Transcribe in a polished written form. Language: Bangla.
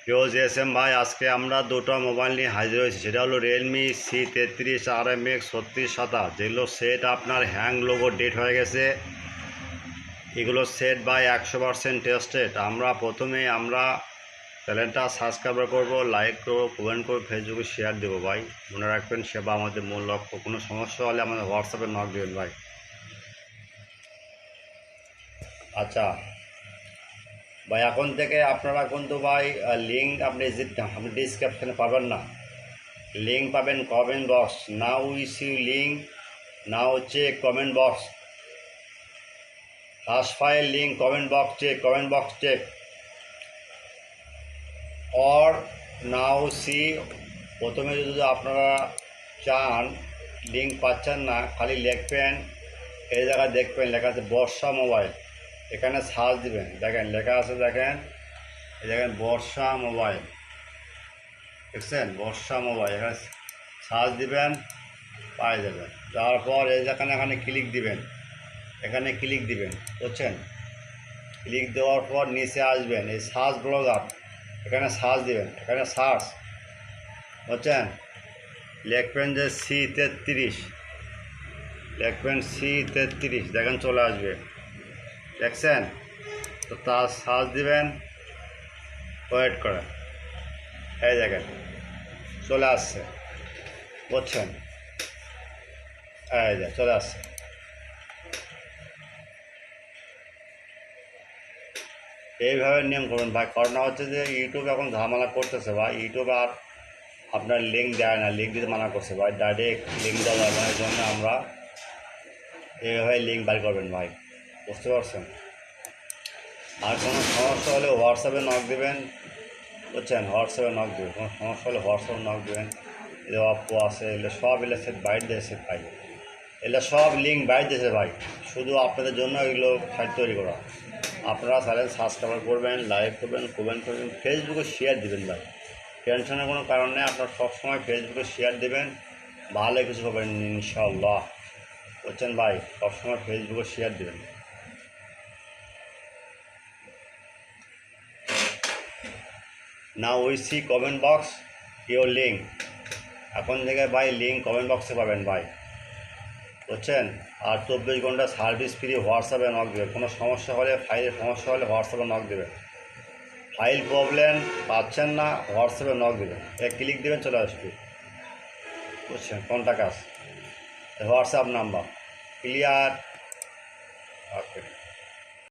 প্রিয় জিএসএম ভাই, আজকে আমরা দুটো মোবাইল নিয়ে হাজির হয়েছি। সেটা হলো রিয়েলমি C33 RMX3627, যেগুলো সেট আপনার হ্যাং লোগো ডেট হয়ে গেছে। এগুলো সেট বাই 100% টেস্টেড। প্রথমেই আমরা চ্যানেলটা সাবস্ক্রাইব করবো, লাইক করবো, কমেন্ট করবো, ফেসবুকে শেয়ার দেবো ভাই। মনে রাখবেন, সেবা আমাদের মূল লক্ষ্য। কোনো সমস্যা হলে আমাদের হোয়াটসঅ্যাপে নক দেবেন ভাই। আচ্ছা ভাই, এখন থেকে আপনারা কিন্তু ভাই লিঙ্ক আপনি ডিসক্রিপশানে পাবেন না। লিঙ্ক পাবেন comment box. Now we see link, now check comment box. Last file link comment box check or now see. প্রথমে যদি আপনারা চান, লিঙ্ক পাচ্ছেন না, খালি লিখবেন, এই জায়গায় দেখবেন লেখা আছে বর্ষা মোবাইল। এখানে সার্চ দিবেন, দেখেন লেখা আছে, দেখেন এই দেখেন বর্ষা মোবাইল, দেখছেন বর্ষা মোবাইল। এখানে সার্চ দিবেন, পাই যাবেন। তারপর এই এখানে ক্লিক দিবেন, এখানে ক্লিক দিবেন, বুঝছেন? ক্লিক দেওয়ার পর নিচে আসবেন, এই সার্চ ব্লগার, এখানে সার্চ দিবেন, এখানে সার্চ, বুঝছেন? লিখবেন যে C33, লিখবেন C33, দেখেন চলে আসবে, দেখছেন? তো তার সার্চ দিবেন, ওয়েট করেন, এই দেখেন চলে আসছে, বুঝছেন? এই যে চলে আসছে। এইভাবে নিয়ম করুন ভাই। করোনা হচ্ছে যে ইউটিউব এখন ঝামেলা করতেছে ভাই। ইউটিউব আর আপনার লিঙ্ক দেয় না, লিঙ্ক দিতে মানা করছে ভাই। ডাইরেক্ট লিঙ্ক দেওয়া যাবে না, এই জন্য আমরা এইভাবে লিঙ্ক বাড়ি করবেন ভাই, বুঝতে পারছেন? আর কোনো সমস্যা হলে হোয়াটসঅ্যাপে নক দেবেন, বুঝছেন? হোয়াটসঅ্যাপে নক দেবেন, কোনো সমস্যা হলে হোয়াটসঅ্যাপে নক দেবেন। এলে অপো আছে, এলে সব এলে সেট বাইর দিয়েছে ভাই, এলে সব লিঙ্ক বাইর দিয়েছে ভাই। শুধু আপনাদের জন্য এগুলো সাইট তৈরি করা। আপনারা চ্যানেল সাবস্ক্রাইব করবেন, লাইক করবেন, কমেন্ট করবেন, ফেসবুকে শেয়ার দেবেন ভাই। টেনশনের কোনো কারণ নেই, আপনারা সবসময় ফেসবুকে শেয়ার দেবেন, ভালো কিছু করবেন ইনশাআল্লাহ, বুঝছেন ভাই? সবসময় ফেসবুকে শেয়ার দেবেন। নাও we C comment box your link. এখন থেকে ভাই লিঙ্ক কমেন্ট বক্সে পাবেন ভাই, বুঝছেন? আর 24 ঘন্টা সার্ভিস ফ্রি। হোয়াটসঅ্যাপে নক দেবেন, কোনো সমস্যা হলে, ফাইলের সমস্যা হলে হোয়াটসঅ্যাপে নক দেবেন। ফাইল প্রবলেম পাচ্ছেন না, হোয়াটসঅ্যাপে নক দেবেন, ক্লিক দেবেন, চলে আসবে, বুঝছেন? কোনটা কাজ, হোয়াটসঅ্যাপ নাম্বার ক্লিয়ার। ওকে।